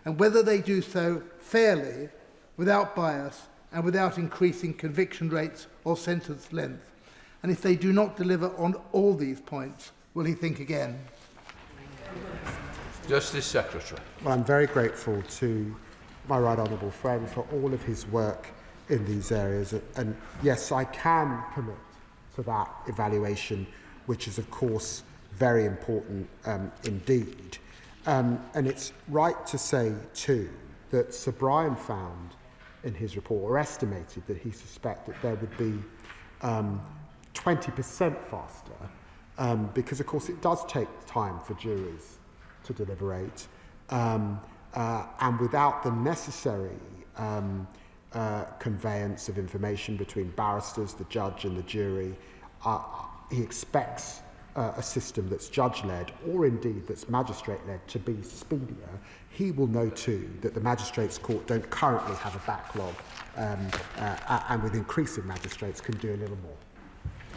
and whether they do so fairly, without bias, and without increasing conviction rates or sentence length. And if they do not deliver on all these points, will he think again? Justice Secretary. Well, I'm very grateful to my right honourable friend for all of his work in these areas. And yes, I can commit to that evaluation, which is, of course, very important indeed. And it's right to say, too, that Sir Brian found in his report, or estimated that he suspected there would be 20% faster, because, of course, it does take time for juries to deliberate, and without the necessary conveyance of information between barristers, the judge and the jury, he expects a system that's judge-led, or indeed that's magistrate-led, to be speedier. He will know too that the Magistrates' Court don't currently have a backlog, and with increasing magistrates can do a little more.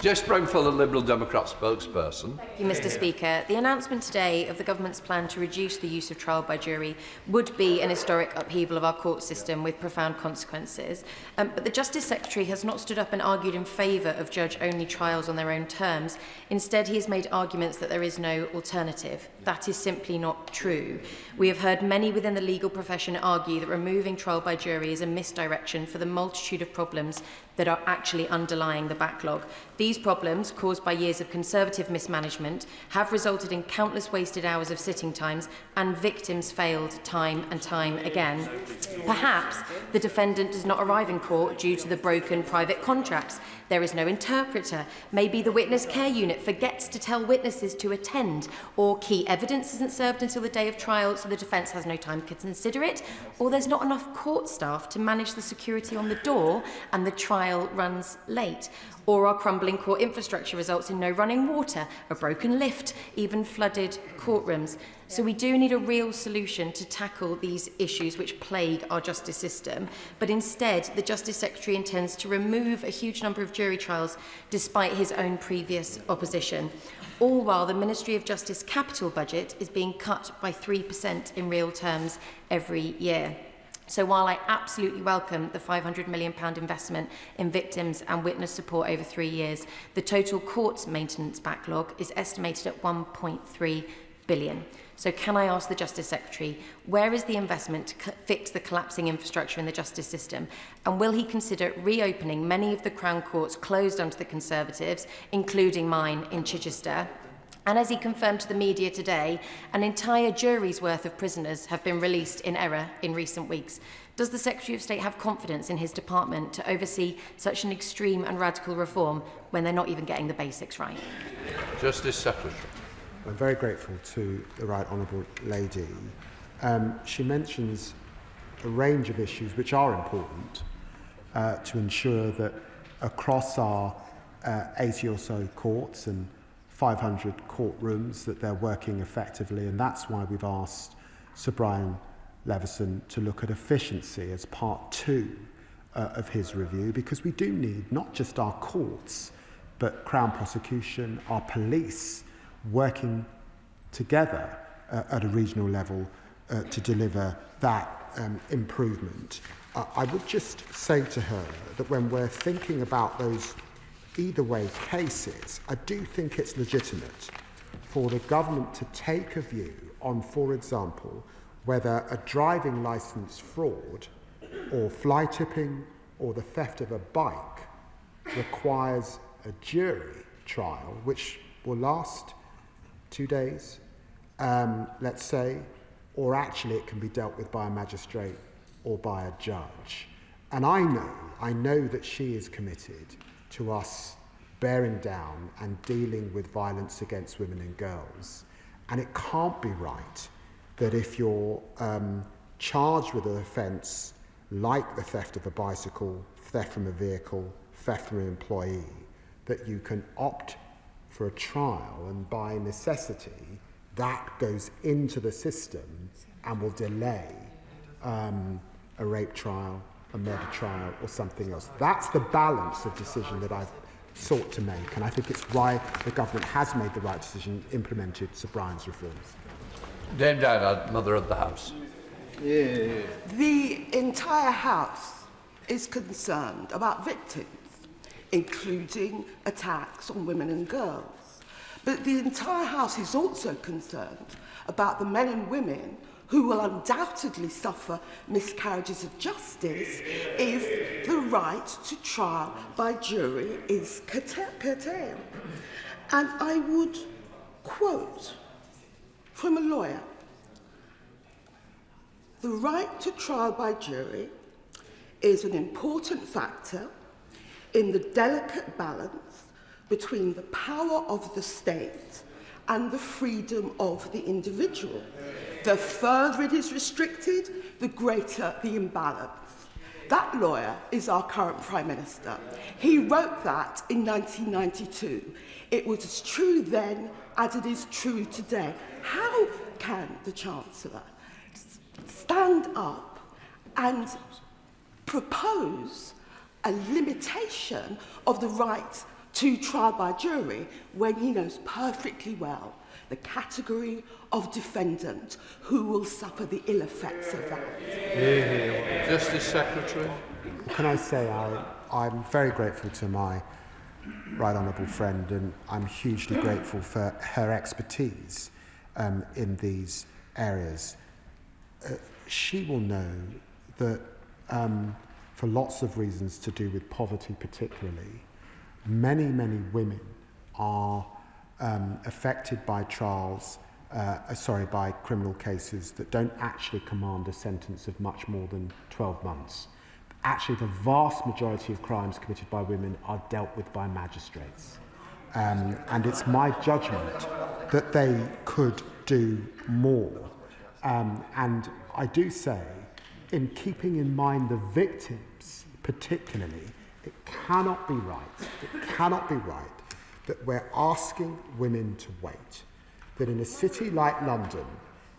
Jess Brownfield, the Liberal Democrat spokesperson. Thank you, Mr. Speaker. The announcement today of the Government's plan to reduce the use of trial by jury would be an historic upheaval of our court system with profound consequences. But the Justice Secretary has not stood up and argued in favour of judge-only trials on their own terms. Instead, he has made arguments that there is no alternative. That is simply not true. We have heard many within the legal profession argue that removing trial by jury is a misdirection for the multitude of problems that are actually underlying the backlog. These problems, caused by years of Conservative mismanagement, have resulted in countless wasted hours of sitting times, and victims failed time and time again. Perhaps the defendant does not arrive in court due to the broken private contracts. There is no interpreter. Maybe the witness care unit forgets to tell witnesses to attend, or key evidence isn't served until the day of trial, so the defence has no time to consider it, or there's not enough court staff to manage the security on the door and the trial runs late. Or our crumbling court infrastructure results in no running water, a broken lift, even flooded courtrooms. So we do need a real solution to tackle these issues which plague our justice system. But instead, the Justice Secretary intends to remove a huge number of jury trials despite his own previous opposition. All while the Ministry of Justice capital budget is being cut by 3% in real terms every year. So while I absolutely welcome the £500 million investment in victims and witness support over 3 years, the total courts maintenance backlog is estimated at £1.3 billion. So can I ask the Justice Secretary, where is the investment to fix the collapsing infrastructure in the justice system? And will he consider reopening many of the Crown Courts closed under the Conservatives, including mine in Chichester? And as he confirmed to the media today, an entire jury's worth of prisoners have been released in error in recent weeks. Does the Secretary of State have confidence in his department to oversee such an extreme and radical reform when they're not even getting the basics right? Justice Secretary. I'm very grateful to the Right Honourable Lady. She mentions a range of issues which are important to ensure that across our 80 or so courts and 500 courtrooms that they're working effectively, and that's why we've asked Sir Brian Leveson to look at efficiency as part 2 of his review, because we do need not just our courts but Crown prosecution, our police, working together at a regional level to deliver that improvement. I would just say to her that when we're thinking about those either way cases, I do think it's legitimate for the government to take a view on, for example, whether a driving licence fraud or fly tipping or the theft of a bike requires a jury trial, which will last 2 days, let's say, or actually it can be dealt with by a magistrate or by a judge. And I know that she is committed to us bearing down and dealing with violence against women and girls. And it can't be right that if you're charged with an offence like the theft of a bicycle, theft from a vehicle, theft from an employee, that you can opt for a trial, and by necessity that goes into the system and will delay a rape trial, a murder trial or something else. That's the balance of decision that I've sought to make, and I think it's why the government has made the right decision, implemented Sir Brian's reforms. Dame Diana, Mother of the House. The entire House is concerned about victims, including attacks on women and girls. But the entire House is also concerned about the men and women who will undoubtedly suffer miscarriages of justice if the right to trial by jury is curtailed. And I would quote from a lawyer: "The right to trial by jury is an important factor in the delicate balance between the power of the state and the freedom of the individual. The further it is restricted, the greater the imbalance." That lawyer is our current Prime Minister. He wrote that in 1992. It was as true then as it is true today. How can the Chancellor stand up and propose a limitation of the right to trial by jury when he knows perfectly well the category of defendant who will suffer the ill effects of that? Justice Secretary. Can I say I'm very grateful to my right honourable friend, and I'm hugely grateful for her expertise in these areas. She will know that for lots of reasons to do with poverty particularly, many women are affected by by criminal cases that don't actually command a sentence of much more than 12 months. Actually, the vast majority of crimes committed by women are dealt with by magistrates. And it's my judgment that they could do more. And I do say, in keeping in mind the victims particularly, it cannot be right that we're asking women to wait. That in a city like London,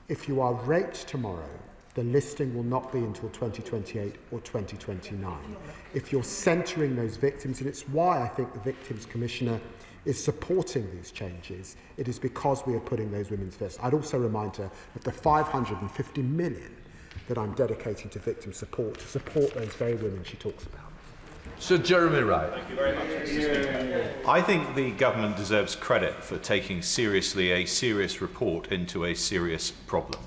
if you are raped tomorrow, the listing will not be until 2028 or 2029. If you're centring those victims, and it's why I think the Victims Commissioner is supporting these changes, it is because we are putting those women first. I'd also remind her of the 550 million that I'm dedicating to victim support to support those very women she talks about. Sir Jeremy Wright. Thank you very much, Mr. Speaker. I think the government deserves credit for taking seriously a serious report into a serious problem.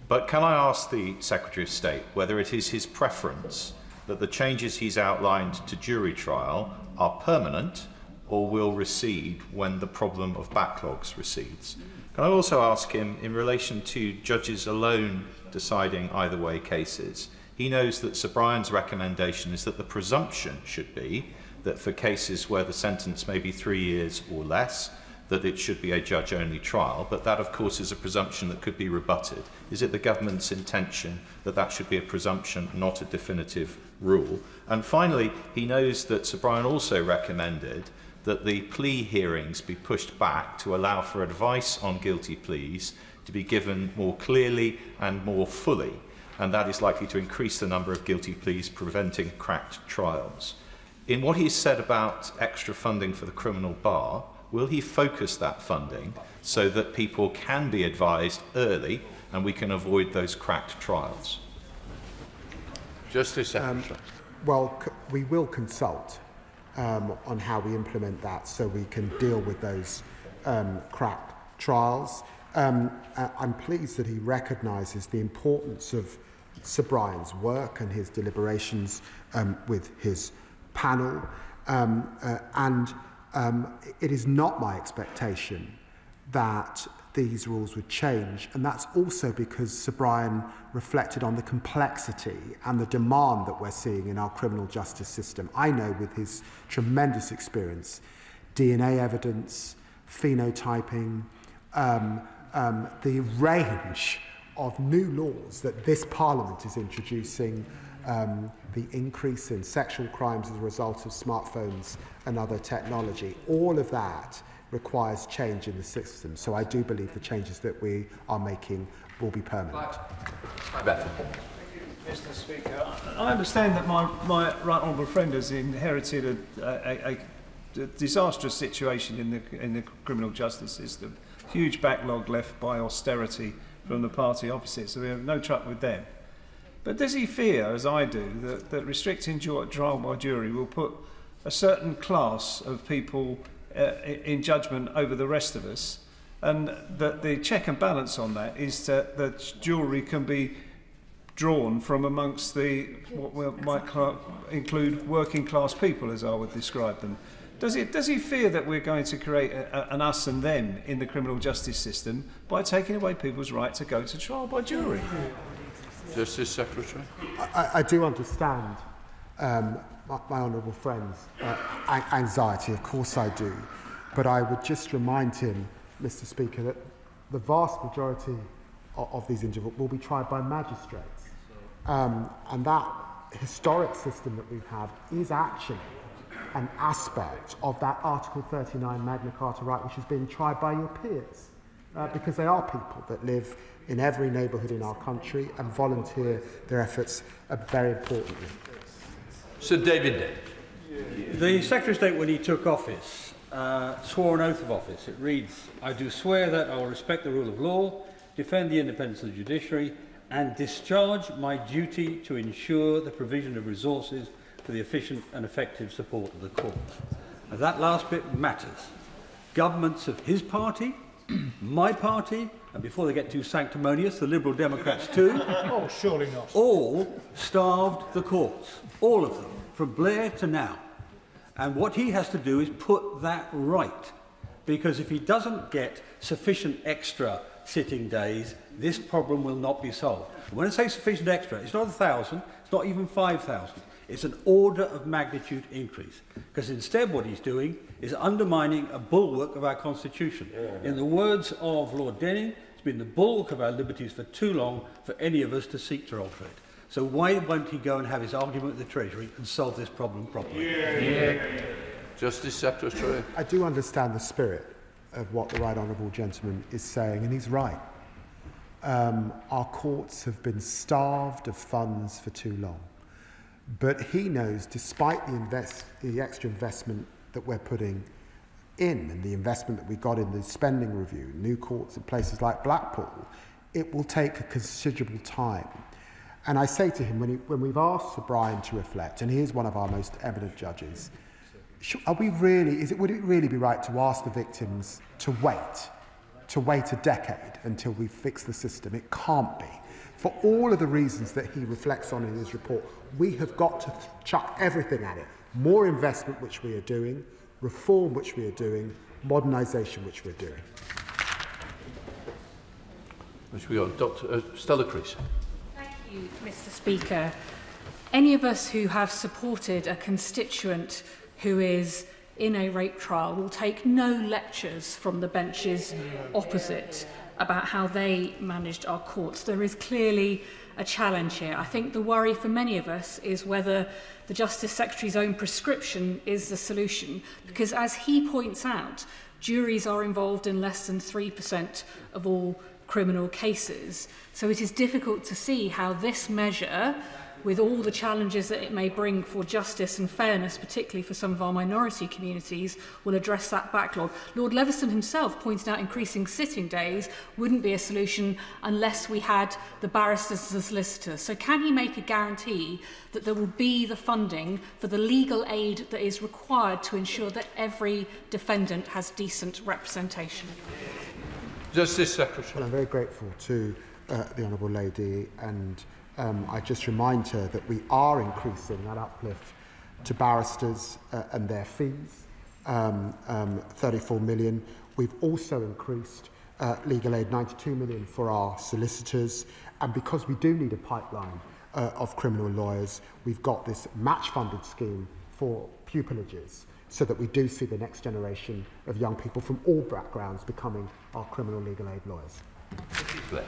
But can I ask the Secretary of State whether it is his preference that the changes he's outlined to jury trial are permanent or will recede when the problem of backlogs recedes? Can I also ask him, in relation to judges alone deciding either way cases, he knows that Sir Brian's recommendation is that the presumption should be that for cases where the sentence may be 3 years or less, that it should be a judge-only trial, but that, of course, is a presumption that could be rebutted. Is it the government's intention that that should be a presumption, not a definitive rule? And finally, he knows that Sir Brian also recommended that the plea hearings be pushed back to allow for advice on guilty pleas to be given more clearly and more fully, and that is likely to increase the number of guilty pleas, preventing cracked trials. In what he's said about extra funding for the criminal bar, will he focus that funding so that people can be advised early and we can avoid those cracked trials? Justice Secretary. We will consult on how we implement that so we can deal with those cracked trials. I'm pleased that he recognises the importance of Sir Brian's work and his deliberations with his panel, it is not my expectation that these rules would change, and that's also because Sir Brian reflected on the complexity and the demand that we're seeing in our criminal justice system. I know, with his tremendous experience, DNA evidence, phenotyping, the range of new laws that this Parliament is introducing, the increase in sexual crimes as a result of smartphones and other technology, all of that requires change in the system. So I do believe the changes that we are making will be permanent. Mr. Speaker, I understand that my right honourable friend has inherited a disastrous situation in the criminal justice system. Huge backlog left by austerity from the party opposite, so we have no truck with them. But does he fear, as I do, that restricting trial by jury will put a certain class of people in judgment over the rest of us, and that the check and balance on that is that the jury can be drawn from amongst what we might include working class people, as I would describe them? Does he fear that we're going to create an us and them in the criminal justice system by taking away people's right to go to trial by jury? Justice Secretary. I do understand my honourable friend's anxiety, of course I do, but I would just remind him, Mr. Speaker, that the vast majority of these individuals will be tried by magistrates. And that historic system that we've had is actually an aspect of that Article 39 Magna Carta right which is being tried by your peers, because they are people that live in every neighbourhood in our country and volunteer their efforts very importantly. Sir David Dent. The Secretary of State, when he took office, swore an oath of office. It reads, "I do swear that I will respect the rule of law, defend the independence of the judiciary, and discharge my duty to ensure the provision of resources for the efficient and effective support of the courts." Now, that last bit matters. Governments of his party, my party, and before they get too sanctimonious, the Liberal Democrats too, oh, surely not, all starved the courts, all of them, from Blair to now. And what he has to do is put that right, because if he doesn't get sufficient extra sitting days, this problem will not be solved. And when I say sufficient extra, it's not 1,000, it's not even 5,000. It's an order of magnitude increase, because instead what he's doing is undermining a bulwark of our Constitution. In the words of Lord Denning, it's been the bulwark of our liberties for too long for any of us to seek to alter it. So why won't he go and have his argument with the Treasury and solve this problem properly? Justice Secretary. I do understand the spirit of what the right honourable gentleman is saying, and he's right. Our courts have been starved of funds for too long. But he knows, despite the extra investment that we're putting in and the investment that we got in the spending review, new courts at places like Blackpool, it will take a considerable time. And I say to him, when we've asked Sir Brian to reflect, and he is one of our most eminent judges, would it really be right to ask the victims to wait a decade until we fix the system? It can't be. For all of the reasons that he reflects on in his report, we have got to chuck everything at it. More investment, which we are doing, reform, which we are doing, modernisation, which we're doing. Which we got Dr. Stella Creasy. Thank you, Mr. Speaker. Any of us who have supported a constituent who is in a rape trial will take no lectures from the benches opposite about how they managed our courts. There is clearly a challenge here. I think the worry for many of us is whether the Justice Secretary's own prescription is the solution, because as he points out, juries are involved in less than 3% of all criminal cases. So it is difficult to see how this measure, with all the challenges that it may bring for justice and fairness, particularly for some of our minority communities, will address that backlog. Lord Leveson himself pointed out increasing sitting days wouldn't be a solution unless we had the barristers as solicitors. So can he make a guarantee that there will be the funding for the legal aid that is required to ensure that every defendant has decent representation? Justice Secretary. Well, I'm very grateful to the Honourable Lady, and I just remind her that we are increasing that uplift to barristers and their fees, 34 million. We've also increased legal aid, 92 million for our solicitors, and because we do need a pipeline of criminal lawyers, we've got this match-funded scheme for pupilages, so that we do see the next generation of young people from all backgrounds becoming our criminal legal aid lawyers. Thank you,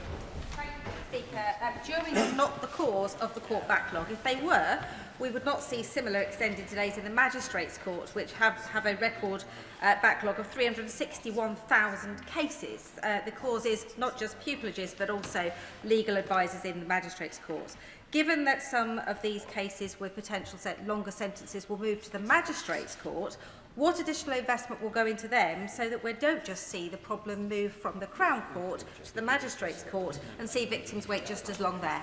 Speaker. Juries are not the cause of the court backlog. If they were, we would not see similar extended delays in the magistrates' courts, which have a record backlog of 361,000 cases. The cause is not just pupilages, but also legal advisors in the magistrates' courts. Given that some of these cases with potential longer sentences will move to the magistrates' court, what additional investment will go into them so that we don't just see the problem move from the Crown Court to the magistrates' court and see victims wait just as long there?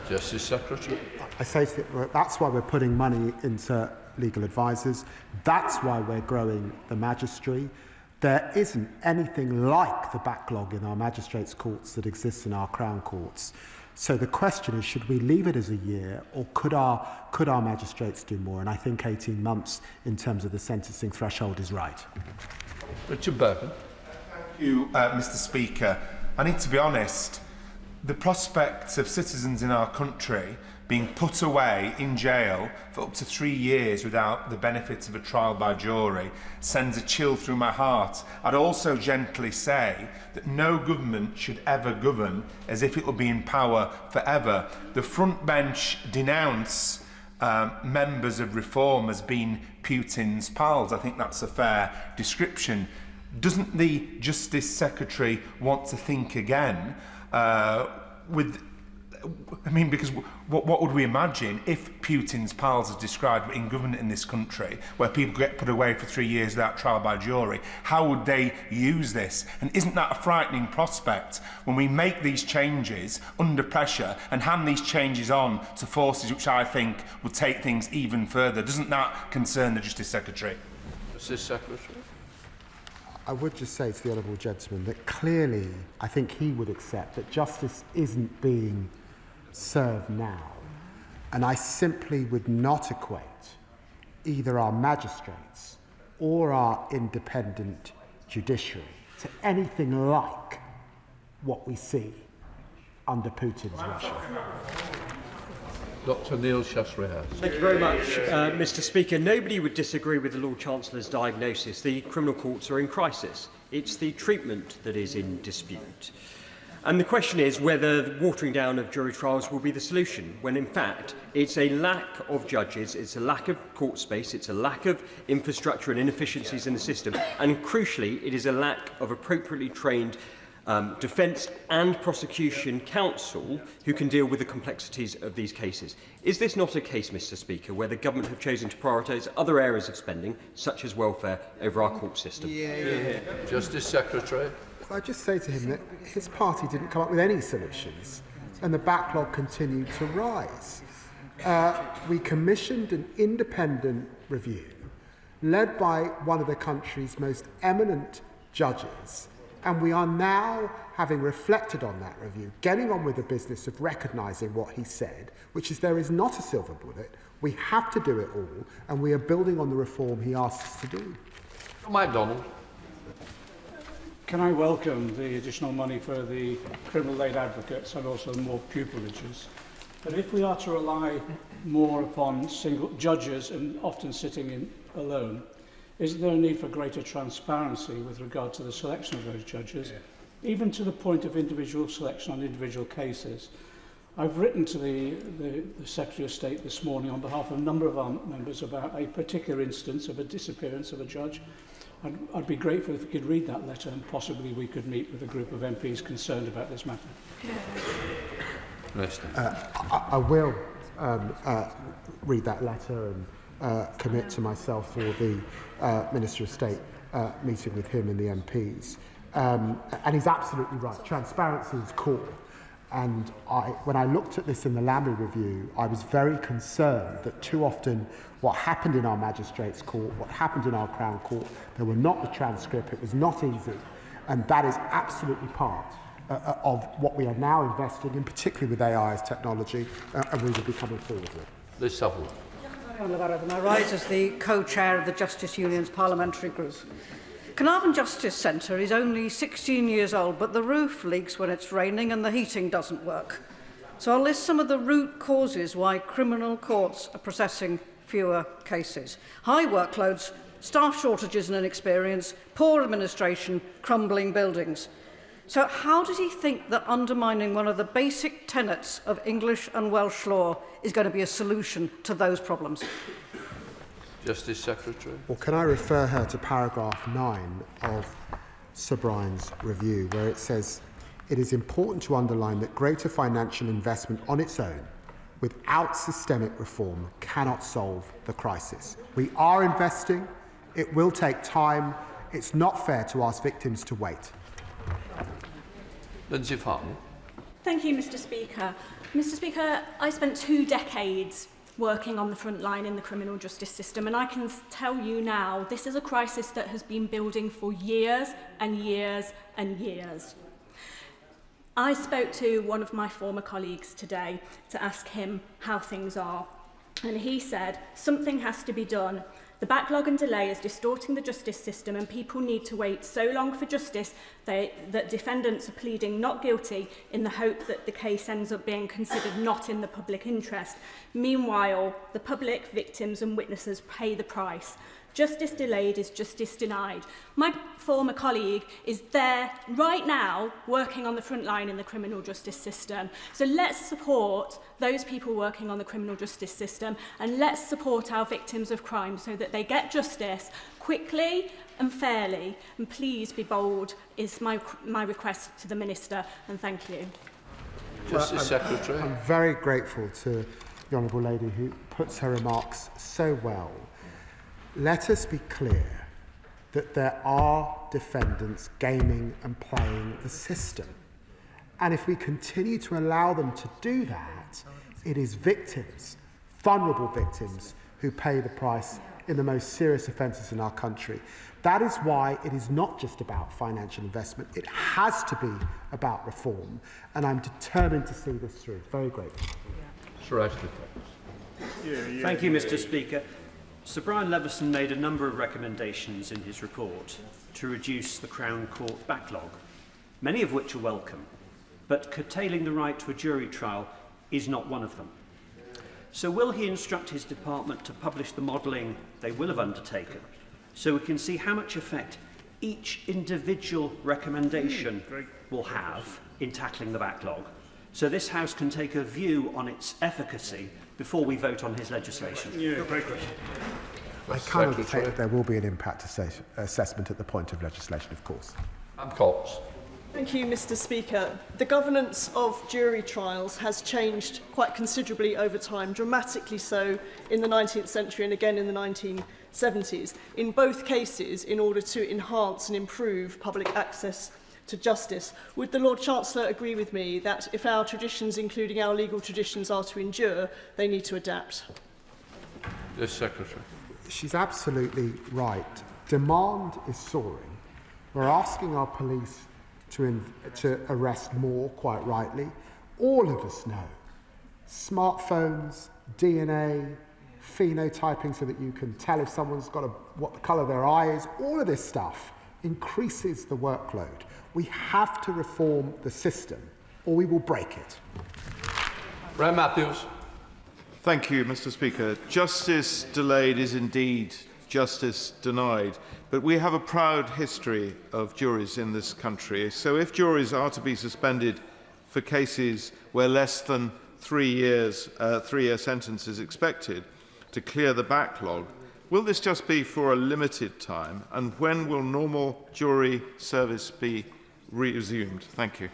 Justice Secretary. I say that's why we're putting money into legal advisors. That's why we're growing the magistracy. There isn't anything like the backlog in our magistrates' courts that exists in our Crown courts. So the question is, should we leave it as a year, or could our magistrates do more? And I think 18 months in terms of the sentencing threshold is right. Richard Burton. Thank you, Mr. Speaker. I need to be honest. The prospect of citizens in our country being put away in jail for up to 3 years without the benefit of a trial by jury sends a chill through my heart. I'd also gently say that no government should ever govern as if it will be in power forever. The front bench denounce members of Reform as being Putin's pals. I think that's a fair description. Doesn't the Justice Secretary want to think again because what would we imagine if Putin's pals, as described in government in this country, where people get put away for 3 years without trial by jury, how would they use this? And isn't that a frightening prospect when we make these changes under pressure and hand these changes on to forces which I think will take things even further? Doesn't that concern the Justice Secretary? Justice Secretary. I would just say to the honourable gentleman that clearly I think he would accept that justice isn't being served now. And I simply would not equate either our magistrates or our independent judiciary to anything like what we see under Putin's Russia. Dr. Neil Shasrihat. Thank you very much, Mr. Speaker. Nobody would disagree with the Lord Chancellor's diagnosis. The criminal courts are in crisis. It's the treatment that is in dispute. And the question is whether the watering down of jury trials will be the solution, when in fact it's a lack of judges, it's a lack of court space, it's a lack of infrastructure and inefficiencies in the system, and crucially it is a lack of appropriately trained defence and prosecution counsel who can deal with the complexities of these cases. Is this not a case, Mr. Speaker, where the government have chosen to prioritise other areas of spending, such as welfare, over our court system? Justice Secretary. I just say to him that his party didn't come up with any solutions, and the backlog continued to rise. We commissioned an independent review led by one of the country's most eminent judges, and we are now, having reflected on that review, getting on with the business of recognising what he said, which is there is not a silver bullet, we have to do it all, and we are building on the reform he asked us to do. MacDonald. Can I welcome the additional money for the criminal aid advocates and also more pupillage? But if we are to rely more upon single judges and often sitting in alone, is there a need for greater transparency with regard to the selection of those judges, even to the point of individual selection on individual cases? I've written to the Secretary of State this morning on behalf of a number of our members about a particular instance of a disappearance of a judge. I'd be grateful if we could read that letter, and possibly we could meet with a group of MPs concerned about this matter. I will read that letter and commit to myself for the Minister of State meeting with him and the MPs. And he's absolutely right. Transparency is core. And when I looked at this in the Lammy review, I was very concerned that too often what happened in our magistrates' court, what happened in our Crown Court, there were not the transcript, it was not easy. And that is absolutely part of what we are now investing in, particularly with AI as technology, and we will be coming forward with. Liz Sutherland. I rise as the co-chair of the Justice Union's parliamentary group. Carnarvon Justice Centre is only 16 years old, but the roof leaks when it's raining and the heating doesn't work. So I'll list some of the root causes why criminal courts are processing fewer cases. High workloads, staff shortages and inexperience, poor administration, crumbling buildings. So how does he think that undermining one of the basic tenets of English and Welsh law is going to be a solution to those problems? Justice Secretary. Well, can I refer her to paragraph 9 of Sir Brian's review, where it says, it is important to underline that greater financial investment on its own, without systemic reform, cannot solve the crisis. We are investing. It will take time. It's not fair to ask victims to wait. Lindsay Farton. Thank you, Mr. Speaker. Mr. Speaker, I spent 2 decades working on the front line in the criminal justice system, and I can tell you now, this is a crisis that has been building for years and years and years. I spoke to one of my former colleagues today to ask him how things are, and he said, something has to be done. The backlog and delay is distorting the justice system, and people need to wait so long for justice that defendants are pleading not guilty in the hope that the case ends up being considered not in the public interest. Meanwhile, the public, victims and witnesses pay the price. Justice delayed is justice denied. My former colleague is there right now working on the front line in the criminal justice system. So let's support those people working on the criminal justice system, and let's support our victims of crime so that they get justice quickly and fairly. And please be bold is my request to the Minister, and thank you. Justice Secretary. I'm very grateful to the Honourable Lady who puts her remarks so well. Let us be clear that there are defendants gaming and playing the system. And if we continue to allow them to do that, it is victims, vulnerable victims, who pay the price in the most serious offences in our country. That is why it is not just about financial investment. It has to be about reform. And I'm determined to see this through. Very grateful. Thank you, Mr. Speaker. Sir Brian Leveson made a number of recommendations in his report to reduce the Crown Court backlog, many of which are welcome, but curtailing the right to a jury trial is not one of them. So will he instruct his department to publish the modelling they will have undertaken, so we can see how much effect each individual recommendation will have in tackling the backlog, so this House can take a view on its efficacy before we vote on his legislation? I cannot say that there will be an impact assessment at the point of legislation, of course. Cox. Thank you, Mr. Speaker. The governance of jury trials has changed quite considerably over time, dramatically so in the 19th century and again in the 1970s. In both cases, in order to enhance and improve public access to justice. Would the Lord Chancellor agree with me that if our traditions, including our legal traditions, are to endure, they need to adapt? Yes, Secretary. She's absolutely right. Demand is soaring. We're asking our police to arrest more, quite rightly. All of us know. Smartphones, DNA, phenotyping so that you can tell if someone's got what the colour of their eye is, all of this stuff increases the workload. We have to reform the system, or we will break it. Ray Matthews. Thank you, Mr. Speaker. Justice delayed is indeed justice denied, but we have a proud history of juries in this country. So if juries are to be suspended for cases where less than 3 years, 3-year sentence is expected to clear the backlog, will this just be for a limited time? And when will normal jury service be resumed? Thank you.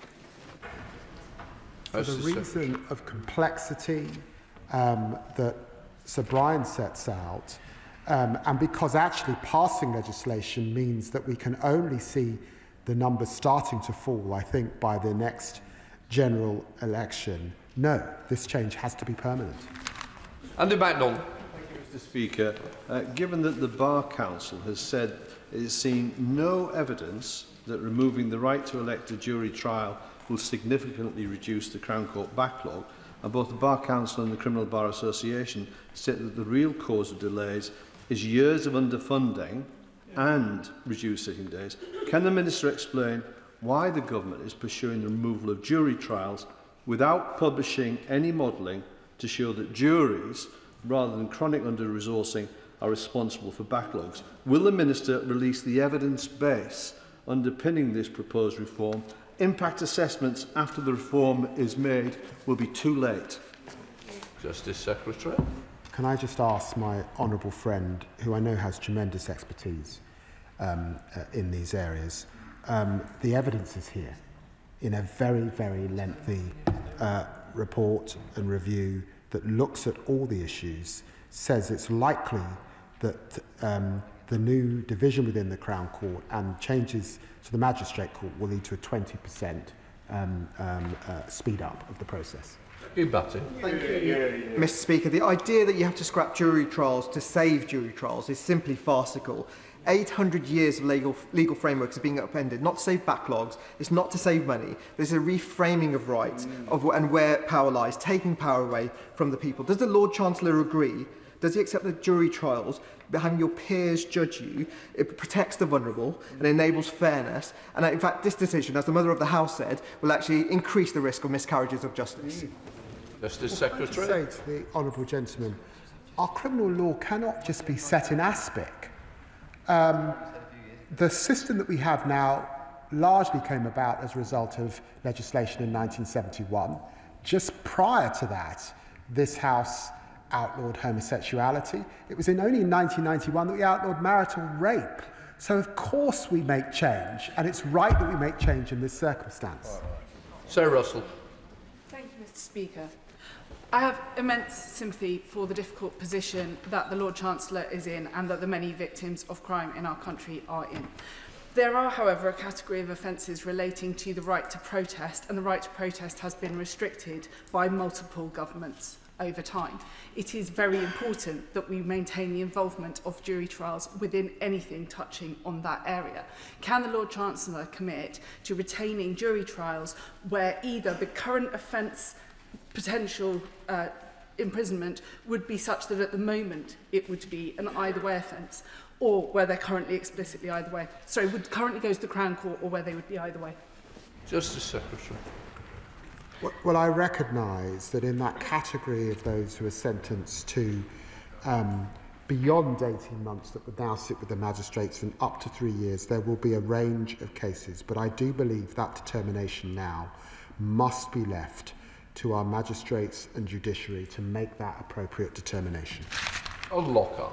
For the reason of complexity that Sir Brian sets out, and because actually passing legislation means that we can only see the numbers starting to fall, I think, by the next general election, no, this change has to be permanent. Andy Backnall. Mr. Speaker, given that the Bar Council has said it has seen no evidence that removing the right to elect a jury trial will significantly reduce the Crown Court backlog, and both the Bar Council and the Criminal Bar Association state that the real cause of delays is years of underfunding and reduced sitting days, can the Minister explain why the Government is pursuing the removal of jury trials without publishing any modelling to show that juries, rather than chronic under-resourcing, are responsible for backlogs? Will the Minister release the evidence base underpinning this proposed reform? Impact assessments after the reform is made will be too late. Justice Secretary. Can I just ask my honourable friend, who I know has tremendous expertise in these areas, the evidence is here in a very, very lengthy report and review that looks at all the issues, says it's likely that the new division within the Crown Court and changes to the Magistrate Court will lead to a 20% speed up of the process. You Batty. Thank you. Mr. Speaker, the idea that you have to scrap jury trials to save jury trials is simply farcical. 800 years of legal frameworks are being upended, not to save backlogs, it's not to save money, but it's a reframing of rights and where power lies, taking power away from the people. Does the Lord Chancellor agree? Does he accept that jury trials, having your peers judge you, it protects the vulnerable and enables fairness? And in fact, this decision, as the Mother of the House said, will actually increase the risk of miscarriages of justice. Justice Secretary. I say to the honourable gentleman, our criminal law cannot just be set in aspic. The system that we have now largely came about as a result of legislation in 1971. Just prior to that, this House outlawed homosexuality. It was only in 1991 that we outlawed marital rape. So of course we make change, and it's right that we make change in this circumstance. Sir Russell. Thank you, Mr. Speaker. I have immense sympathy for the difficult position that the Lord Chancellor is in and that the many victims of crime in our country are in. There are, however, a category of offences relating to the right to protest, and the right to protest has been restricted by multiple governments over time. It is very important that we maintain the involvement of jury trials within anything touching on that area. Can the Lord Chancellor commit to retaining jury trials where either the current offence potential imprisonment would be such that at the moment it would be an either way offence, or where they're currently explicitly either way? Sorry, would currently go to the Crown Court, or where they would be either way? Justice Secretary. Well, I recognise that in that category of those who are sentenced to beyond 18 months that would now sit with the magistrates and up to 3 years, there will be a range of cases. But I do believe that determination now must be left to our magistrates and judiciary to make that appropriate determination. Lockhart.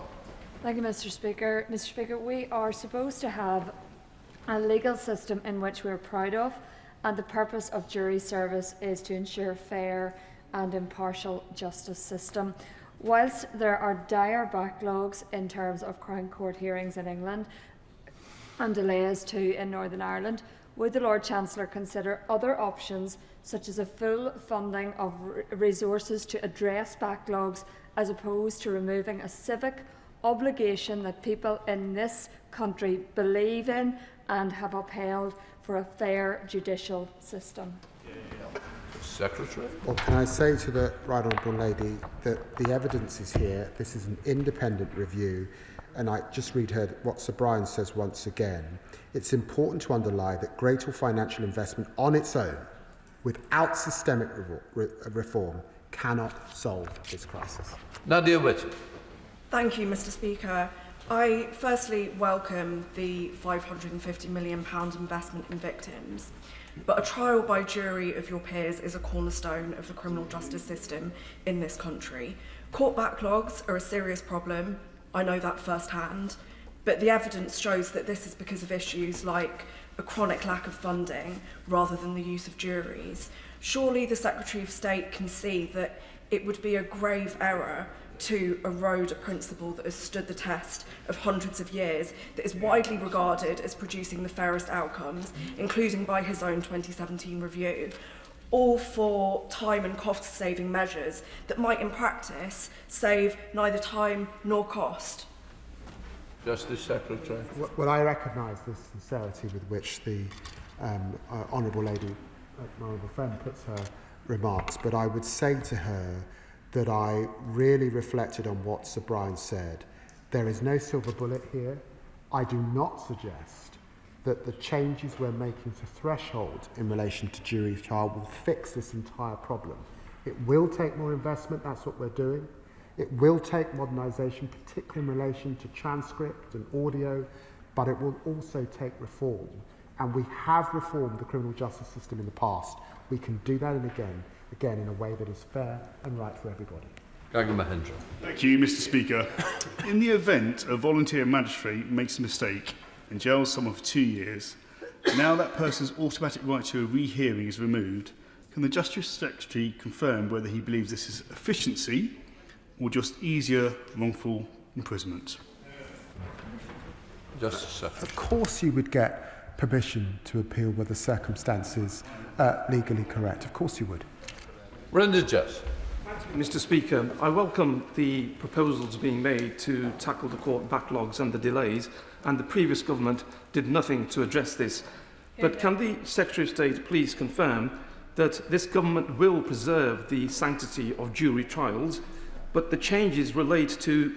Thank you, Mr. Speaker. Mr. Speaker, we are supposed to have a legal system in which we're proud of, and the purpose of jury service is to ensure fair and impartial justice system. Whilst there are dire backlogs in terms of Crown Court hearings in England and delays too in Northern Ireland, would the Lord Chancellor consider other options, such as a full funding of resources to address backlogs, as opposed to removing a civic obligation that people in this country believe in and have upheld for a fair judicial system? Secretary. Well, can I say to the right honourable lady that the evidence is here, this is an independent review, and I just read her what Sir Brian says once again. It's important to underline that greater financial investment on its own, without systemic reform, cannot solve this crisis. Nadia Whittle. Thank you, Mr. Speaker. I firstly welcome the £550 million investment in victims, but a trial by jury of your peers is a cornerstone of the criminal justice system in this country. Court backlogs are a serious problem, I know that firsthand, but the evidence shows that this is because of issues like a chronic lack of funding rather than the use of juries. Surely the Secretary of State can see that it would be a grave error to erode a principle that has stood the test of hundreds of years, that is widely regarded as producing the fairest outcomes, including by his own 2017 review, all for time and cost-saving measures that might in practice save neither time nor cost. Justice Secretary. Well, I recognise the sincerity with which the honourable lady, my honourable friend, puts her remarks, but I would say to her that I really reflected on what Sir Brian said. There is no silver bullet here. I do not suggest that the changes we're making to threshold in relation to jury trial will fix this entire problem. It will take more investment, that's what we're doing. It will take modernisation, particularly in relation to transcript and audio, but it will also take reform. And we have reformed the criminal justice system in the past. We can do that again in a way that is fair and right for everybody. Mahendra. Thank you, Mr. Speaker. In the event a volunteer magistrate makes a mistake and jails someone for 2 years, now that person's automatic right to a rehearing is removed, can the Justice Secretary confirm whether he believes this is efficiency or just easier wrongful imprisonment? Justice Secretary. Of course you would get permission to appeal where the circumstances legally correct. Of course you would. Render Jess. Mr. Speaker, I welcome the proposals being made to tackle the court backlogs and the delays, and the previous government did nothing to address this. But can the Secretary of State please confirm that this government will preserve the sanctity of jury trials, but the changes relate to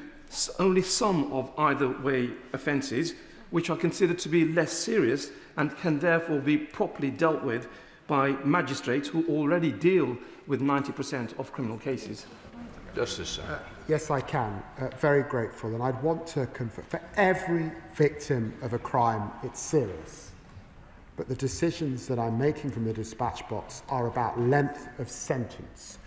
only some of either way offences, which are considered to be less serious and can therefore be properly dealt with by magistrates who already deal with 90% of criminal cases? Justice. Yes, I can. Very grateful. And I'd want to confirm, for every victim of a crime, it's serious. But the decisions that I'm making from the dispatch box are about length of sentence,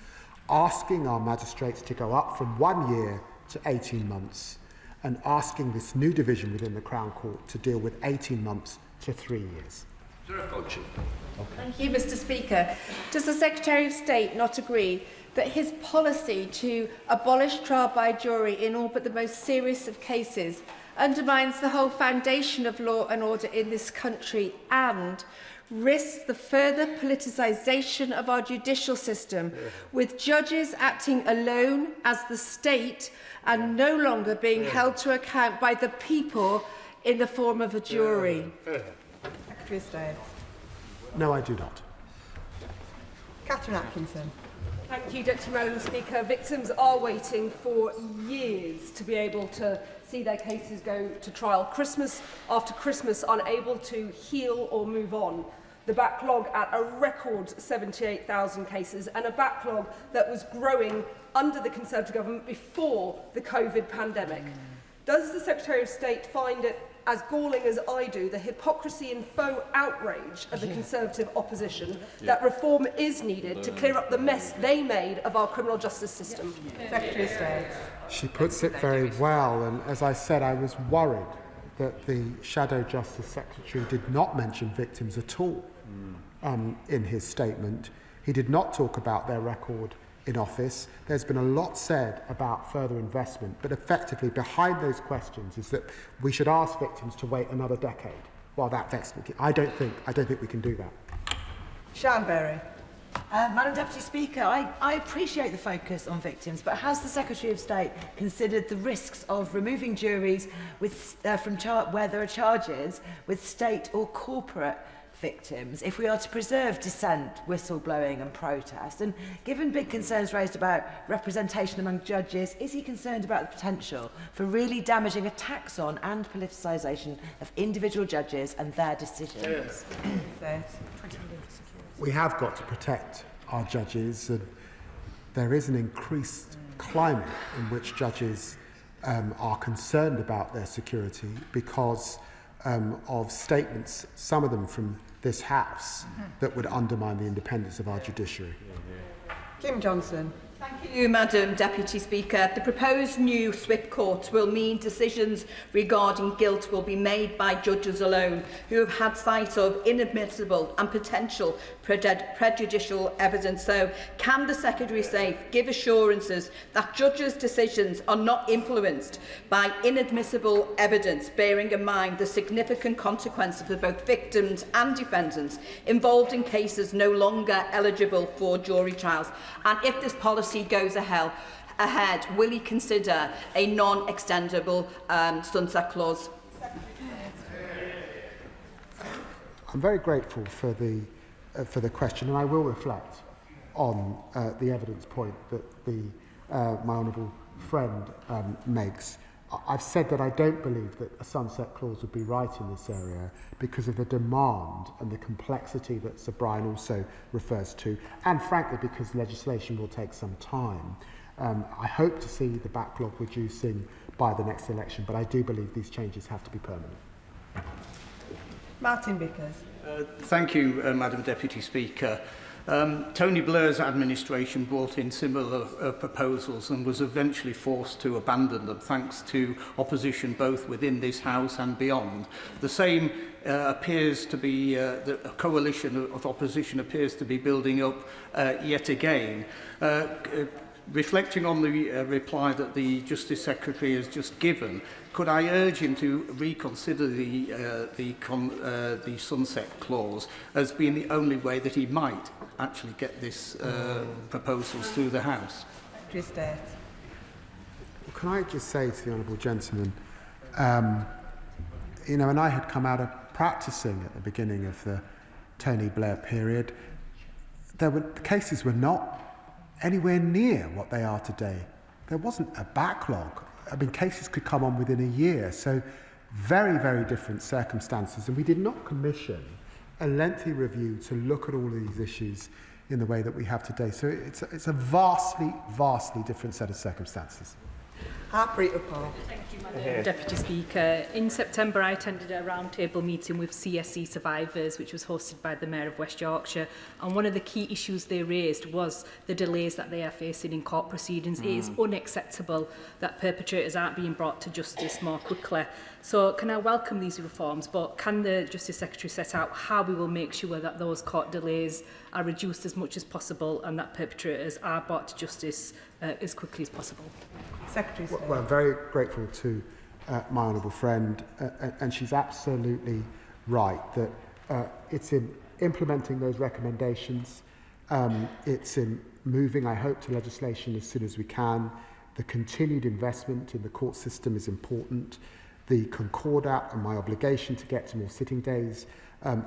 asking our magistrates to go up from 1 year to 18 months, and asking this new division within the Crown Court to deal with 18 months to 3 years. Thank you, Mr. Speaker. Does the Secretary of State not agree that his policy to abolish trial by jury in all but the most serious of cases undermines the whole foundation of law and order in this country and risks the further politicisation of our judicial system, with judges acting alone as the state and no longer being held to account by the people in the form of a jury? Secretary of State. No, I do not. Catherine Atkinson. Thank you, Deputy Madam Speaker. Victims are waiting for years to be able to see their cases go to trial. Christmas after Christmas, unable to heal or move on. The backlog at a record 78,000 cases, and a backlog that was growing under the Conservative government before the COVID pandemic. Does the Secretary of State find it as galling as I do, the hypocrisy and faux outrage of the Conservative opposition, that reform is needed to clear up the mess they made of our criminal justice system? Secretary of State. She puts it very well, and as I said, I was worried that the Shadow Justice Secretary did not mention victims at all in his statement. He did not talk about their record in office. There's been a lot said about further investment, but effectively behind those questions is that we should ask victims to wait another decade while that investment. I don't think we can do that. Sian Berry. Madam Deputy Speaker, I appreciate the focus on victims, but has the Secretary of State considered the risks of removing juries with, where there are charges with state or corporate victims if we are to preserve dissent, whistleblowing and protest? And given big concerns raised about representation among judges, is he concerned about the potential for really damaging a tax on and politicisation of individual judges and their decisions? We have got to protect our judges, and there is an increased climate in which judges are concerned about their security because of statements, some of them from this House, that would undermine the independence of our judiciary. Kim Johnson. Thank you, Madam Deputy Speaker. The proposed new SWIP courts will mean decisions regarding guilt will be made by judges alone, who have had sight of inadmissible and potential prejudicial evidence. So, can the Secretary of State give assurances that judges' decisions are not influenced by inadmissible evidence, bearing in mind the significant consequences for both victims and defendants involved in cases no longer eligible for jury trials? And if this policy goes ahead, will he consider a non-extendable sunset clause? I'm very grateful for the question, and I will reflect on the evidence point that my honourable friend makes. I've said that I don't believe that a sunset clause would be right in this area because of the demand and the complexity that Sir Brian also refers to, and frankly because legislation will take some time. I hope to see the backlog reducing by the next election, but I do believe these changes have to be permanent. Martin Vickers. Thank you, Madam Deputy Speaker. Tony Blair's administration brought in similar proposals and was eventually forced to abandon them thanks to opposition both within this House and beyond. The same appears to be, the coalition of opposition appears to be building up yet again. reflecting on the reply that the Justice Secretary has just given, could I urge him to reconsider the sunset clause as being the only way that he might actually get this proposals through the House? Can I just say to the honourable gentleman, you know, when I had come out of practising at the beginning of the Tony Blair period, the cases were not anywhere near what they are today. There wasn't a backlog. I mean, cases could come on within a year. So very, very different circumstances. And we did not commission a lengthy review to look at all of these issues in the way that we have today. So it's a vastly, vastly different set of circumstances. Thank you, Madam Deputy Speaker. In September, I attended a roundtable meeting with CSE survivors, which was hosted by the Mayor of West Yorkshire. And one of the key issues they raised was the delays that they are facing in court proceedings. It is unacceptable that perpetrators aren't being brought to justice more quickly. So can I welcome these reforms, but can the Justice Secretary set out how we will make sure that those court delays are reduced as much as possible and that perpetrators are brought to justice as quickly as possible? Well, I'm very grateful to my honourable friend, and she's absolutely right that it's in implementing those recommendations, it's in moving, I hope, to legislation as soon as we can. The continued investment in the court system is important. The Concordat and my obligation to get to more sitting days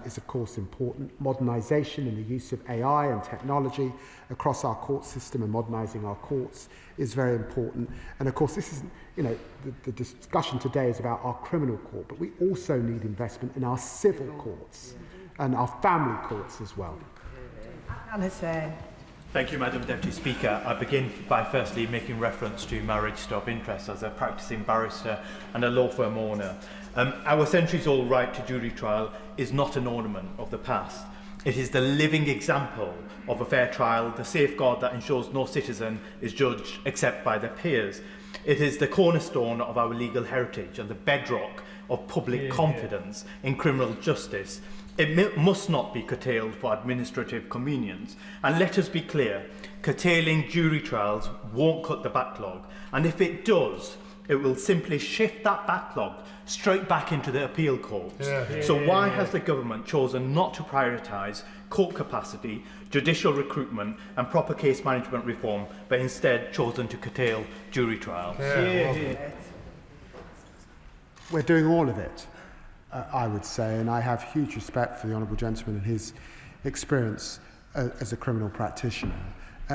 is of course important. Modernisation and the use of AI and technology across our court system and modernising our courts is very important. And of course this is, you know, the discussion today is about our criminal court, but we also need investment in our civil courts and our family courts as well. Thank you, Madam Deputy Speaker. I begin by firstly making reference to marriage to interest as a practising barrister and a law firm owner. Our centuries-old right to jury trial is not an ornament of the past. It is the living example of a fair trial, the safeguard that ensures no citizen is judged except by their peers. It is the cornerstone of our legal heritage and the bedrock of public confidence in criminal justice. It must not be curtailed for administrative convenience. And let us be clear, curtailing jury trials won't cut the backlog. And if it does, it will simply shift that backlog straight back into the appeal courts. So why has the government chosen not to prioritise court capacity, judicial recruitment and proper case management reform, but instead chosen to curtail jury trials? We're doing all of it, I would say, and I have huge respect for the honourable gentleman and his experience as a criminal practitioner.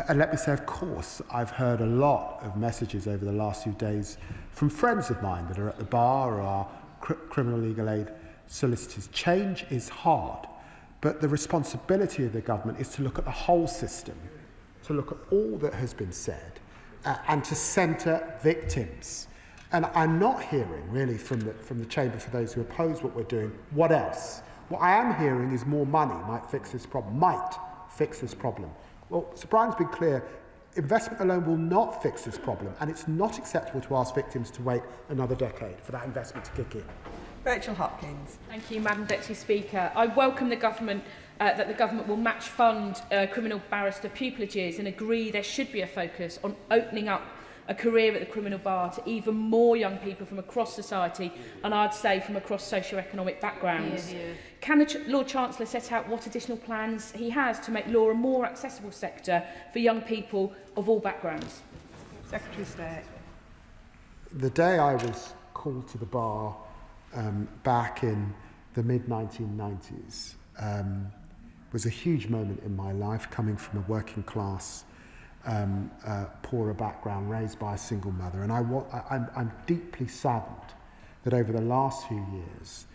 And let me say, of course, I've heard a lot of messages over the last few days from friends of mine that are at the bar or are criminal legal aid solicitors. Change is hard, but the responsibility of the government is to look at the whole system, to look at all that has been said, and to centre victims. And I'm not hearing, really, from the Chamber, for those who oppose what we're doing, what else? What I am hearing is more money might fix this problem, Well, Sir Brian's been clear, investment alone will not fix this problem, and it's not acceptable to ask victims to wait another decade for that investment to kick in. Rachel Hopkins. Thank you, Madam Deputy Speaker. I welcome the government that the government will match fund criminal barrister pupilages and agree there should be a focus on opening up a career at the criminal bar to even more young people from across society, and I'd say from across socio-economic backgrounds. Can the Lord Chancellor set out what additional plans he has to make law a more accessible sector for young people of all backgrounds? Secretary of State. The day I was called to the bar back in the mid-1990s was a huge moment in my life, coming from a working class poorer background, raised by a single mother. And I'm deeply saddened that over the last few years,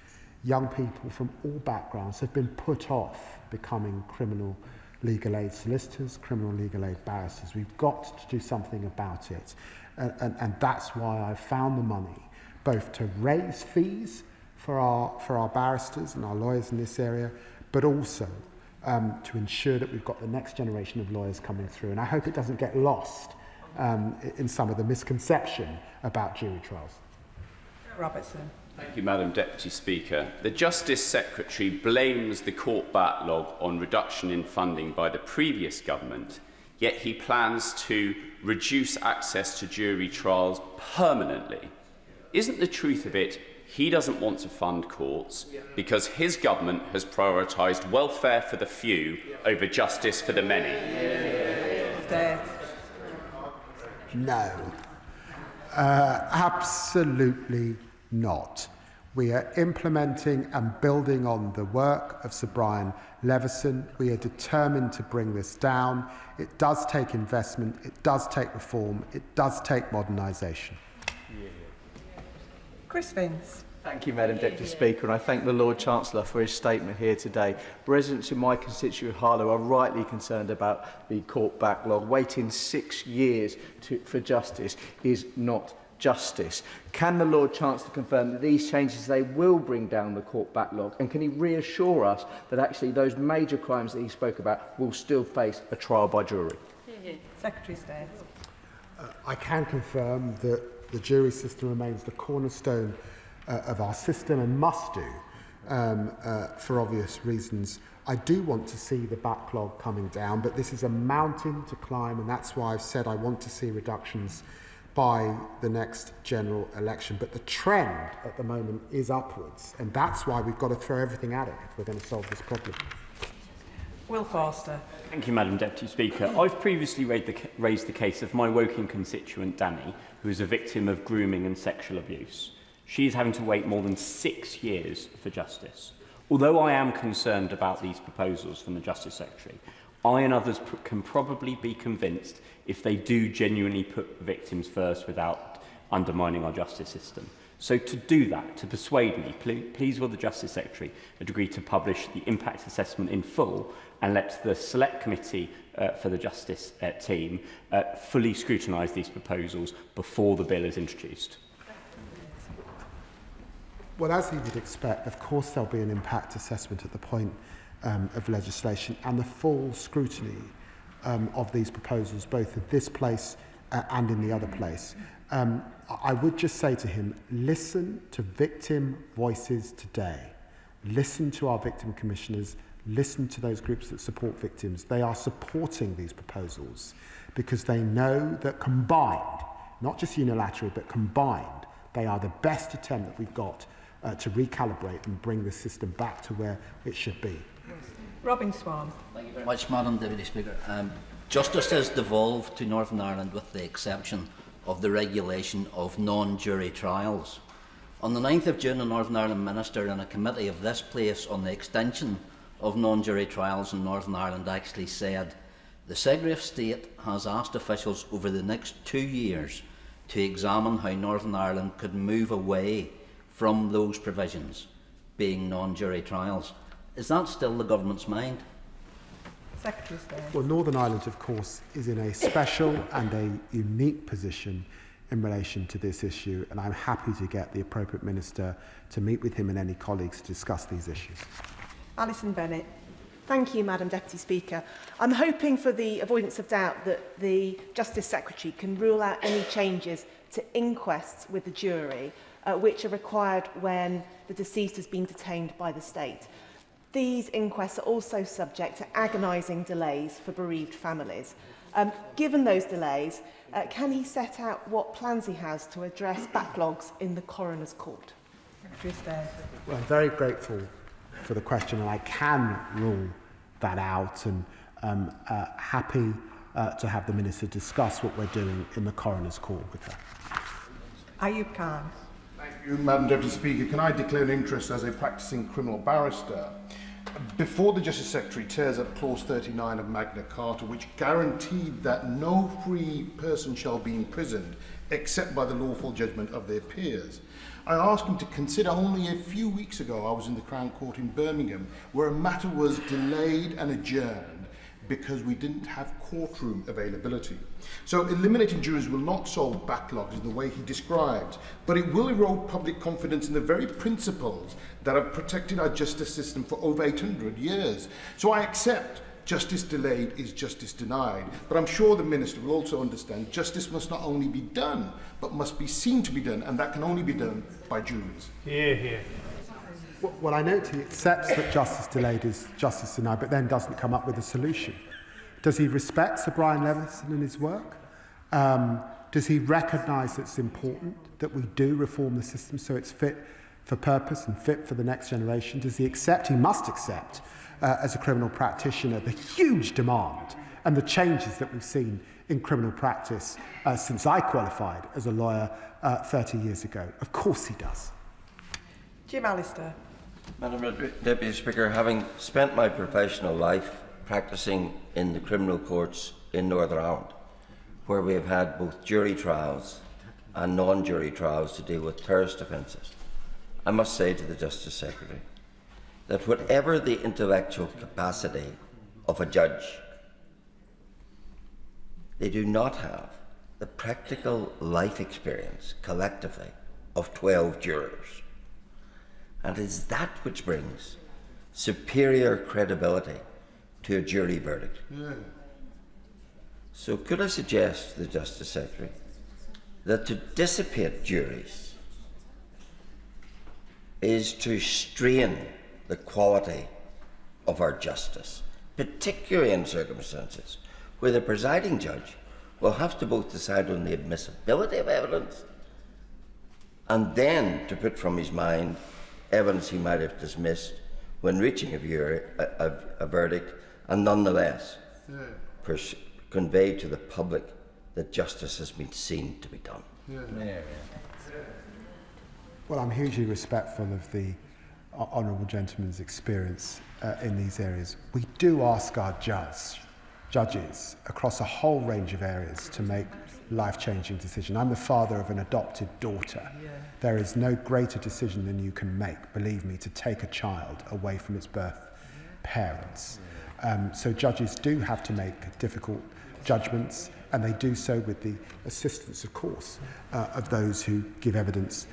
young people from all backgrounds have been put off becoming criminal legal aid solicitors, criminal legal aid barristers. We've got to do something about it. And that's why I've found the money, both to raise fees for our barristers and our lawyers in this area, but also to ensure that we've got the next generation of lawyers coming through. And I hope it doesn't get lost in some of the misconception about jury trials. Robertson. Thank you, Madam Deputy Speaker. The Justice Secretary blames the court backlog on reduction in funding by the previous government, yet he plans to reduce access to jury trials permanently. Isn't the truth of it he doesn't want to fund courts because his government has prioritised welfare for the few over justice for the many? No, absolutely not. We are implementing and building on the work of Sir Brian Leveson. We are determined to bring this down. It does take investment, it does take reform, it does take modernisation. Chris Vince. Thank you, Madam Deputy Speaker, and I thank the Lord Chancellor for his statement here today. Residents in my constituent Harlow are rightly concerned about the court backlog. Waiting 6 years for justice is not justice. Can the Lord Chancellor confirm that these changes they will bring down the court backlog, and can he reassure us that actually those major crimes that he spoke about will still face a trial by jury? Secretary of State. I can confirm that the jury system remains the cornerstone of our system and must do for obvious reasons. I do want to see the backlog coming down, but this is a mountain to climb, and that's why I've said I want to see reductions by the next general election. But the trend at the moment is upwards, and that's why we've got to throw everything at it if we're going to solve this problem. Will Foster. Thank you, Madam Deputy Speaker. I've previously raised the case of my Woking constituent, Danny, who is a victim of grooming and sexual abuse. She is having to wait more than 6 years for justice. Although I am concerned about these proposals from the Justice Secretary, I and others can probably be convinced if they do genuinely put victims first without undermining our justice system. So to do that, to persuade me, please will the Justice Secretary agree to publish the impact assessment in full and let the Select Committee for the Justice team fully scrutinise these proposals before the bill is introduced? Well, as you would expect, of course there'll be an impact assessment at the point of legislation and the full scrutiny of these proposals, both in this place and in the other place. I would just say to him, listen to victim voices today. Listen to our victim commissioners. Listen to those groups that support victims. They are supporting these proposals because they know that combined, not just unilaterally, but combined, they are the best attempt that we've got to recalibrate and bring the system back to where it should be. Robin Swan. Thank you very much, Madam Deputy Speaker. Justice has devolved to Northern Ireland with the exception of the regulation of non-jury trials. On the 9th of June, a Northern Ireland minister in a committee of this place on the extension of non-jury trials in Northern Ireland actually said, the Secretary of State has asked officials over the next 2 years to examine how Northern Ireland could move away from those provisions, being non-jury trials. Is that still the government's mind? Secretary of State. Well, Northern Ireland, of course, is in a special and a unique position in relation to this issue, and I'm happy to get the appropriate minister to meet with him and any colleagues to discuss these issues. Alison Bennett. Thank you, Madam Deputy Speaker. I'm hoping for the avoidance of doubt that the Justice Secretary can rule out any changes to inquests with the jury which are required when the deceased has been detained by the state. These inquests are also subject to agonising delays for bereaved families. Given those delays, can he set out what plans he has to address backlogs in the Coroner's Court? Well, I'm very grateful for the question, and I can rule that out, and happy to have the Minister discuss what we're doing in the Coroner's Court with her. Ayub Khan. Thank you, Madam Deputy Speaker. Can I declare an interest as a practising criminal barrister? Before the Justice Secretary tears up Clause 39 of Magna Carta, which guaranteed that no free person shall be imprisoned except by the lawful judgment of their peers, I asked him to consider only a few weeks ago I was in the Crown Court in Birmingham where a matter was delayed and adjourned because we didn't have courtroom availability. So eliminating juries will not solve backlogs in the way he describes, but it will erode public confidence in the very principles that have protected our justice system for over 800 years. So I accept justice delayed is justice denied, but I'm sure the Minister will also understand justice must not only be done, but must be seen to be done, and that can only be done by juries. Hear, hear. Well, I note he accepts that justice delayed is justice denied, but then doesn't come up with a solution. Does he respect Sir Brian Leveson and his work? Does he recognise that it's important that we do reform the system so it's fit for purpose and fit for the next generation? Does he accept, he must accept, as a criminal practitioner, the huge demand and the changes that we've seen in criminal practice since I qualified as a lawyer 30 years ago? Of course he does. Jim Allister. Madam Deputy Speaker, having spent my professional life practising in the criminal courts in Northern Ireland, where we have had both jury trials and non-jury trials to deal with terrorist offences, I must say to the Justice Secretary that whatever the intellectual capacity of a judge, they do not have the practical life experience collectively of 12 jurors. And it is that which brings superior credibility to a jury verdict. Yeah. So could I suggest to the Justice Secretary that to dissipate juries is to strain the quality of our justice, particularly in circumstances where the presiding judge will have to both decide on the admissibility of evidence and then to put from his mind evidence he might have dismissed when reaching a verdict, and nonetheless convey to the public that justice has been seen to be done. Well, I'm hugely respectful of the honourable gentleman's experience in these areas. We do ask our judges across a whole range of areas to make life-changing decisions. I'm the father of an adopted daughter. There is no greater decision than you can make, believe me, to take a child away from its birth parents. So judges do have to make difficult judgments, and they do so with the assistance, of course, of those who give evidence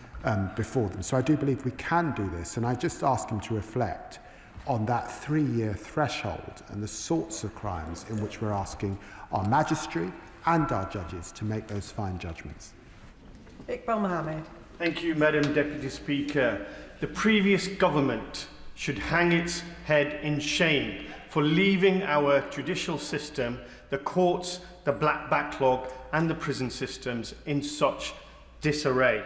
before them. So I do believe we can do this, and I just ask him to reflect on that 3-year threshold and the sorts of crimes in which we're asking our magistrate and our judges to make those fine judgments. Iqbal Mohammed. Thank you, Madam Deputy Speaker. The previous government should hang its head in shame for leaving our judicial system, the courts, the backlog and the prison systems in such disarray.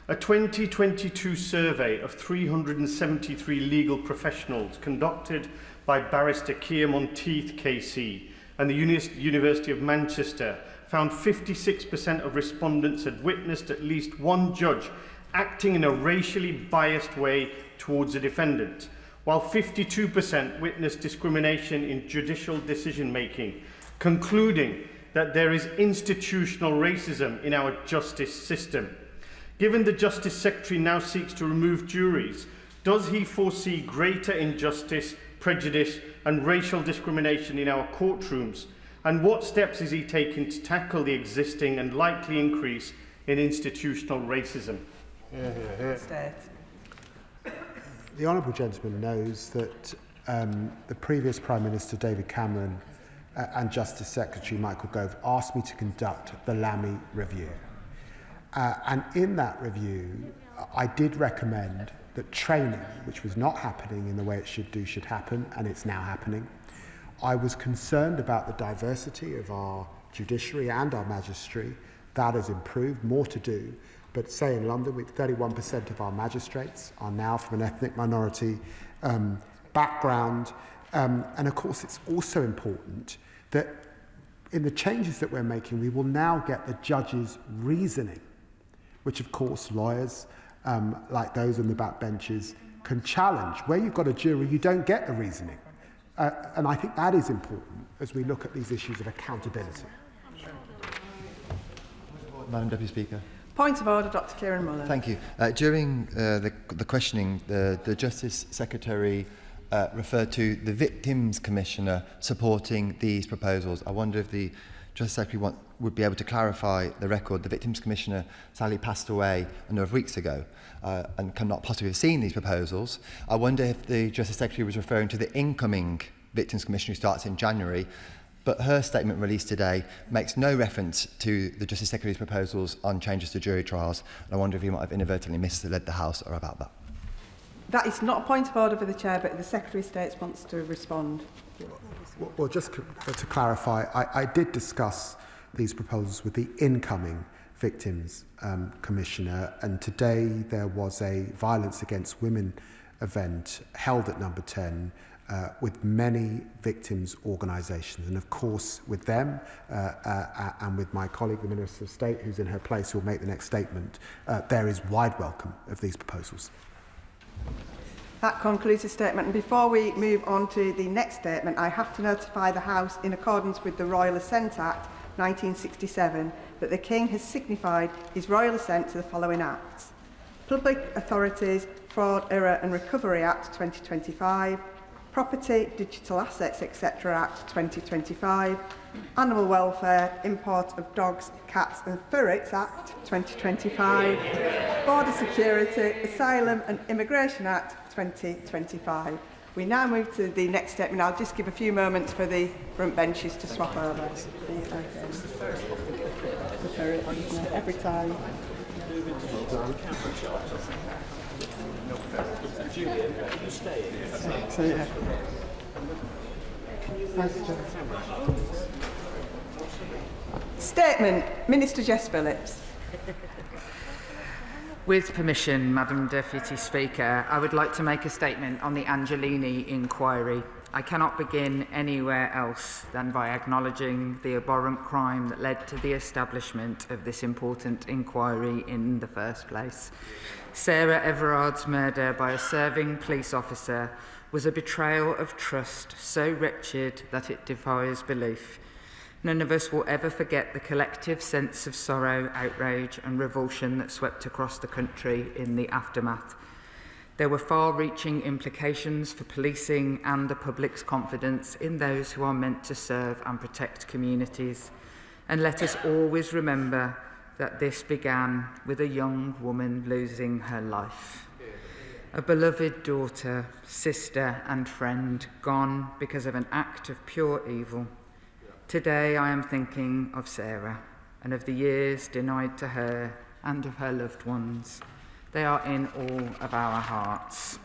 A 2022 survey of 373 legal professionals conducted by Barrister Keir Monteith KC and the University of Manchester found 56% of respondents had witnessed at least one judge acting in a racially biased way towards a defendant, while 52% witnessed discrimination in judicial decision-making, concluding that there is institutional racism in our justice system. Given the Justice Secretary now seeks to remove juries, does he foresee greater injustice, prejudice and racial discrimination in our courtrooms? And what steps is he taking to tackle the existing and likely increase in institutional racism? The honourable gentleman knows that the previous Prime Minister David Cameron and Justice Secretary Michael Gove asked me to conduct the Lammy review. And in that review, I did recommend that training, which was not happening in the way it should happen, and it's now happening. I was concerned about the diversity of our judiciary and our magistracy. That has improved, more to do. But say in London, 31% of our magistrates are now from an ethnic minority background. And of course, it's also important that in the changes that we're making, we will now get the judges' reasoning, which of course lawyers like those on the backbenches can challenge. Where you've got a jury, you don't get the reasoning. And I think that is important as we look at these issues of accountability. Madam Deputy Speaker. Point of order, Dr. Kieran Muller. Thank you. During the questioning, the Justice Secretary referred to the Victims Commissioner supporting these proposals. I wonder if the Justice Secretary would be able to clarify the record. The Victims Commissioner sadly passed away a number of weeks ago and cannot possibly have seen these proposals. I wonder if the Justice Secretary was referring to the incoming Victims Commissioner who starts in January, but her statement released today makes no reference to the Justice Secretary's proposals on changes to jury trials. And I wonder if he might have inadvertently misled the House or about that. That is not a point of order for the Chair, but the Secretary of State wants to respond. Well, just to clarify, I did discuss these proposals with the incoming Victims Commissioner, and today there was a violence against women event held at number 10 with many victims' organisations, and of course with them and with my colleague, the Minister of State, who's in her place, who will make the next statement, there is wide welcome of these proposals. That concludes the statement. And before we move on to the next statement, I have to notify the House, in accordance with the Royal Assent Act 1967, that the King has signified his royal assent to the following acts: Public Authorities Fraud, Error and Recovery Act 2025, Property, Digital Assets, etc. Act 2025, Animal Welfare, Import of Dogs, Cats and Ferrets Act 2025, Border Security, Asylum and Immigration Act 2025. We now move to the next statement. I'll just give a few moments for the front benches to swap over. Every time. So, yeah. Statement, Minister Jess Phillips. With permission, Madam Deputy Speaker, I would like to make a statement on the Angelini inquiry. I cannot begin anywhere else than by acknowledging the abhorrent crime that led to the establishment of this important inquiry in the first place. Sarah Everard's murder by a serving police officer was a betrayal of trust so wretched that it defies belief. None of us will ever forget the collective sense of sorrow, outrage and revulsion that swept across the country in the aftermath. There were far-reaching implications for policing and the public's confidence in those who are meant to serve and protect communities. And let us always remember that this began with a young woman losing her life. A beloved daughter, sister and friend gone because of an act of pure evil. Today I am thinking of Sarah and of the years denied to her and of her loved ones. They are in all of our hearts,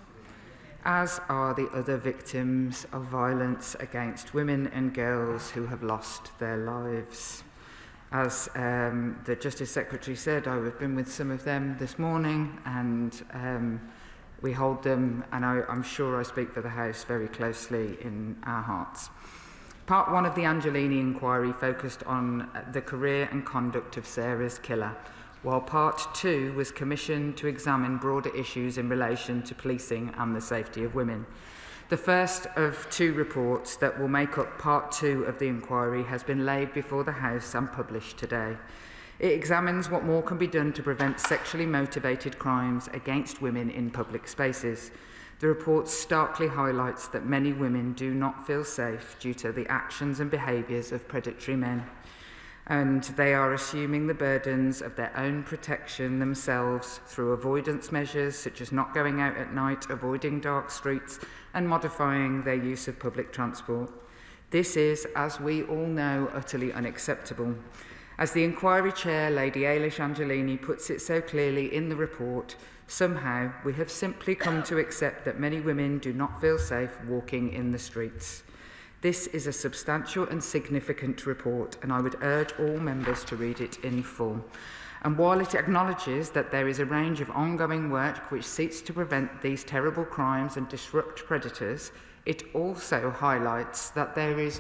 as are the other victims of violence against women and girls who have lost their lives. As the Justice Secretary said, I've been with some of them this morning, and we hold them, and I'm sure I speak for the House, very closely in our hearts. Part 1 of the Angelini inquiry focused on the career and conduct of Sarah's killer, while Part 2 was commissioned to examine broader issues in relation to policing and the safety of women. The first of 2 reports that will make up Part 2 of the inquiry has been laid before the House and published today. It examines what more can be done to prevent sexually motivated crimes against women in public spaces. The report starkly highlights that many women do not feel safe due to the actions and behaviours of predatory men, and they are assuming the burdens of their own protection themselves through avoidance measures such as not going out at night, avoiding dark streets and modifying their use of public transport. This is, as we all know, utterly unacceptable. As the inquiry chair, Lady Ailish Angelini, puts it so clearly in the report, somehow we have simply come to accept that many women do not feel safe walking in the streets. This is a substantial and significant report, and I would urge all members to read it in full. And while it acknowledges that there is a range of ongoing work which seeks to prevent these terrible crimes and disrupt predators, it also highlights that there is